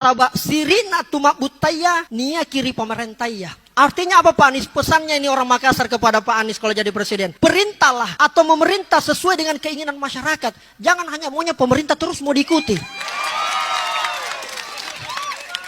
Raba sirina tumak butaya nia kiri pemerintah. Artinya apa Pak Anies? Pesannya ini orang Makassar kepada Pak Anies kalau jadi presiden. Perintahlah atau memerintah sesuai dengan keinginan masyarakat. Jangan hanya maunya pemerintah terus mau diikuti.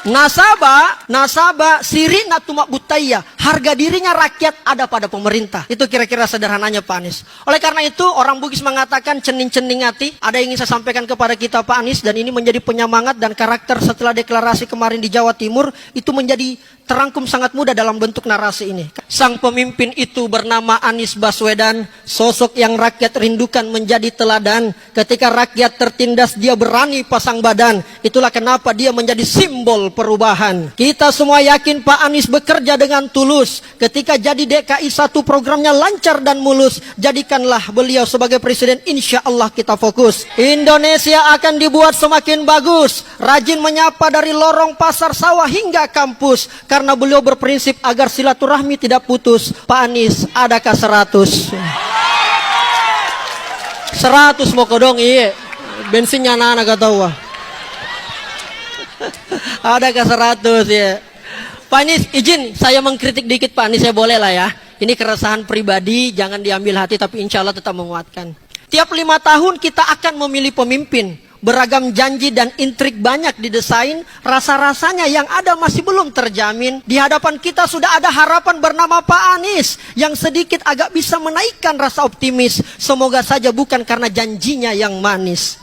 Nasabah sirina tumak butaya. Harga dirinya rakyat ada pada pemerintah. Itu kira-kira sederhananya Pak Anies. Oleh karena itu orang Bugis mengatakan cening-cening hati. Ada yang ingin saya sampaikan kepada kita Pak Anies. Dan ini menjadi penyemangat dan karakter setelah deklarasi kemarin di Jawa Timur. Itu menjadi terangkum sangat mudah dalam bentuk narasi ini. Sang pemimpin itu bernama Anies Baswedan. Sosok yang rakyat rindukan menjadi teladan. Ketika rakyat tertindas dia berani pasang badan. Itulah kenapa dia menjadi simbol perubahan. Kita semua yakin Pak Anies bekerja dengan tulus. Ketika jadi DKI 1 programnya lancar dan mulus. Jadikanlah beliau sebagai presiden. Insya Allah kita fokus. Indonesia akan dibuat semakin bagus. Rajin menyapa dari lorong pasar sawah hingga kampus. Karena beliau berprinsip agar silaturahmi tidak putus. Pak Anies, adakah 100? 100 mau kodong iya. Bensinnya anak-anak gak tahu. Adakah 100 ya. Pak Anies izin saya mengkritik dikit Pak Anies, saya boleh lah ya. Ini keresahan pribadi, jangan diambil hati tapi insya Allah tetap menguatkan. Tiap 5 tahun kita akan memilih pemimpin. Beragam janji dan intrik banyak didesain. Rasa-rasanya yang ada masih belum terjamin. Di hadapan kita sudah ada harapan bernama Pak Anies. Yang sedikit agak bisa menaikkan rasa optimis. Semoga saja bukan karena janjinya yang manis.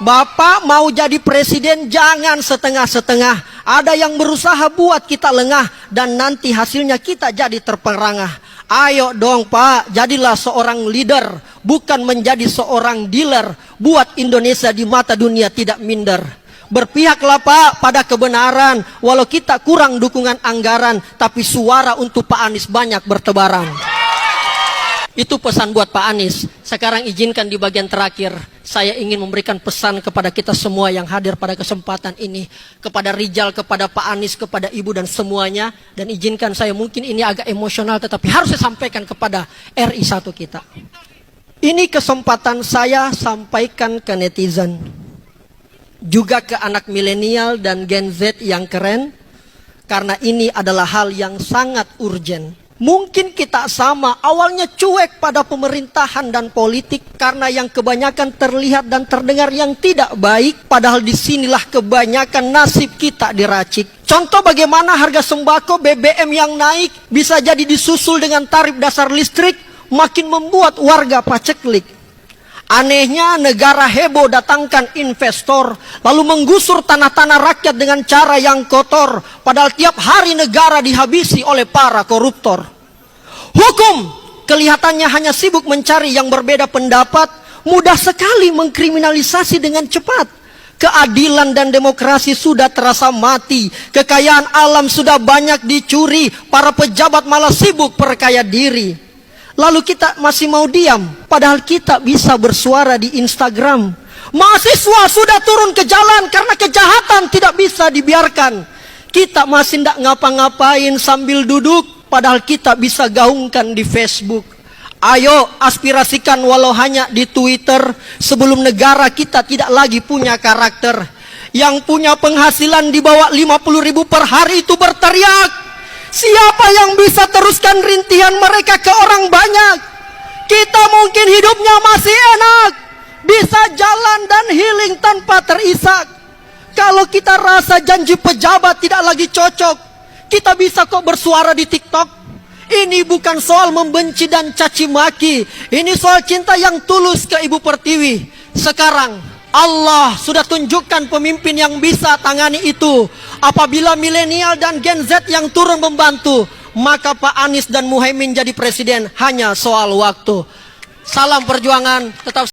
Bapak mau jadi presiden jangan setengah-setengah. Ada yang berusaha buat kita lengah. Dan nanti hasilnya kita jadi terperangah. Ayo dong Pak, jadilah seorang leader. Bukan menjadi seorang dealer. Buat Indonesia di mata dunia tidak minder. Berpihaklah Pak pada kebenaran. Walau kita kurang dukungan anggaran. Tapi suara untuk Pak Anies banyak bertebaran. Itu pesan buat Pak Anies. Sekarang izinkan di bagian terakhir saya ingin memberikan pesan kepada kita semua yang hadir pada kesempatan ini. Kepada Rijal, kepada Pak Anies, kepada Ibu dan semuanya. Dan izinkan saya mungkin ini agak emosional tetapi harus saya sampaikan kepada RI 1 kita. Ini kesempatan saya sampaikan ke netizen. Juga ke anak milenial dan Gen Z yang keren. Karena ini adalah hal yang sangat urgent. Mungkin kita sama, awalnya cuek pada pemerintahan dan politik karena yang kebanyakan terlihat dan terdengar yang tidak baik. Padahal disinilah kebanyakan nasib kita diracik. Contoh bagaimana harga sembako BBM yang naik bisa jadi disusul dengan tarif dasar listrik, makin membuat warga paceklik. Anehnya negara heboh datangkan investor, lalu menggusur tanah-tanah rakyat dengan cara yang kotor. Padahal tiap hari negara dihabisi oleh para koruptor. Hukum kelihatannya hanya sibuk mencari yang berbeda pendapat. Mudah sekali mengkriminalisasi dengan cepat. Keadilan dan demokrasi sudah terasa mati. Kekayaan alam sudah banyak dicuri. Para pejabat malah sibuk perkaya diri. Lalu kita masih mau diam. Padahal kita bisa bersuara di Instagram. Mahasiswa sudah turun ke jalan karena kejahatan tidak bisa dibiarkan. Kita masih tidak ngapa-ngapain sambil duduk. Padahal kita bisa gaungkan di Facebook. Ayo aspirasikan walau hanya di Twitter. Sebelum negara kita tidak lagi punya karakter. Yang punya penghasilan di bawah 50.000 per hari itu berteriak. Siapa yang bisa teruskan rintihan mereka ke orang banyak? Kita mungkin hidupnya masih enak. Bisa jalan dan healing tanpa terisak. Kalau kita rasa janji pejabat tidak lagi cocok, kita bisa kok bersuara di TikTok. Ini bukan soal membenci dan caci maki. Ini soal cinta yang tulus ke Ibu Pertiwi. Sekarang Allah sudah tunjukkan pemimpin yang bisa tangani itu. Apabila milenial dan Gen Z yang turun membantu, maka Pak Anies dan Muhaimin jadi presiden hanya soal waktu. Salam perjuangan, tetap